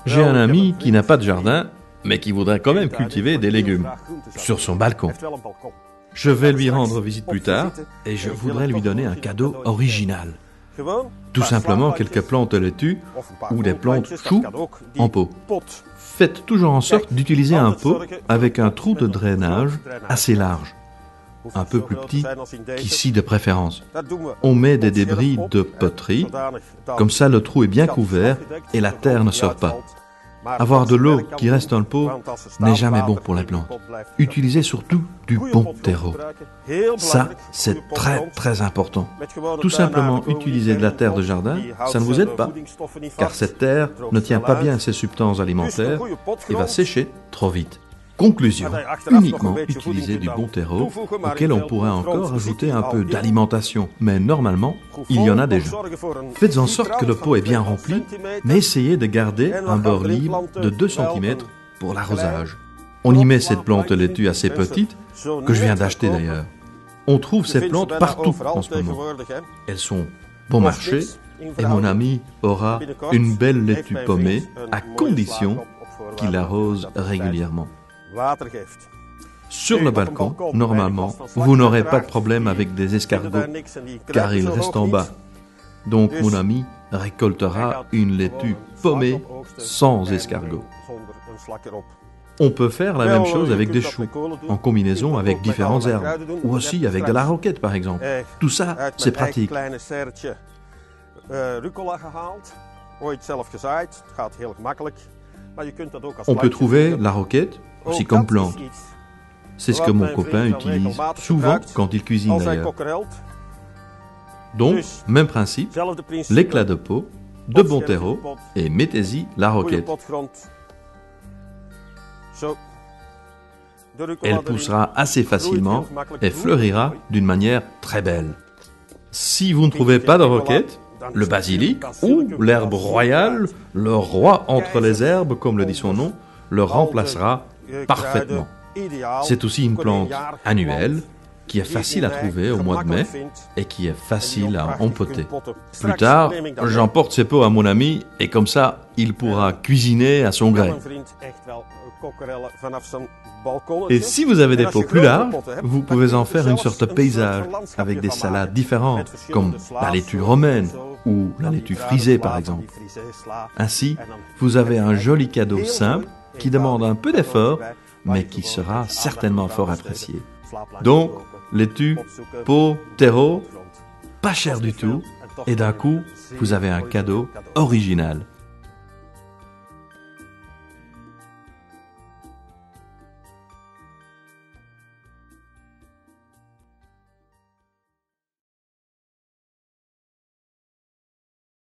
J'ai un ami qui n'a pas de jardin, mais qui voudrait quand même cultiver des légumes sur son balcon. Je vais lui rendre visite plus tard et je voudrais lui donner un cadeau original. Tout simplement quelques plantes laitues ou des plantes choux en pot. Faites toujours en sorte d'utiliser un pot avec un trou de drainage assez large, un peu plus petit qu'ici de préférence. On met des débris de poterie, comme ça le trou est bien couvert et la terre ne sort pas. Avoir de l'eau qui reste dans le pot n'est jamais bon pour les plantes. Utilisez surtout du bon terreau. Ça, c'est très important. Tout simplement utiliser de la terre de jardin, ça ne vous aide pas, car cette terre ne tient pas bien ses substances alimentaires et va sécher trop vite. Conclusion, uniquement utiliser du bon terreau auquel on pourrait encore ajouter un peu d'alimentation, mais normalement, il y en a déjà. Faites en sorte que le pot est bien rempli, mais essayez de garder un bord libre de 2 cm pour l'arrosage. On y met cette plante laitue assez petite, que je viens d'acheter d'ailleurs. On trouve ces plantes partout en ce moment. Elles sont bon marché et mon ami aura une belle laitue pommée à condition qu'il l'arrose régulièrement. Sur le balcon, normalement, vous n'aurez pas de problème avec des escargots, car ils restent en bas. Donc mon ami récoltera une laitue pommée sans escargots. On peut faire la même chose avec des choux, en combinaison avec différentes herbes, ou aussi avec de la roquette par exemple. Tout ça, c'est pratique. On peut trouver la roquette aussi comme plante. C'est ce que mon copain utilise souvent quand il cuisine d'ailleurs. Donc, même principe, l'éclat de pot, de bon terreau, et mettez-y la roquette. Elle poussera assez facilement et fleurira d'une manière très belle. Si vous ne trouvez pas de roquette, le basilic ou l'herbe royale, le roi entre les herbes, comme le dit son nom, le remplacera parfaitement. C'est aussi une plante annuelle qui est facile à trouver au mois de mai et qui est facile à empoter. Plus tard, j'emporte ces pots à mon ami et comme ça, il pourra cuisiner à son gré. Et si vous avez des pots plus larges, vous pouvez en faire une sorte de paysage avec des salades différentes, comme la laitue romaine ou la laitue frisée par exemple. Ainsi, vous avez un joli cadeau simple qui demande un peu d'effort, mais qui sera certainement fort apprécié. Donc, laitue, pot, terreau, pas cher du tout, et d'un coup, vous avez un cadeau original.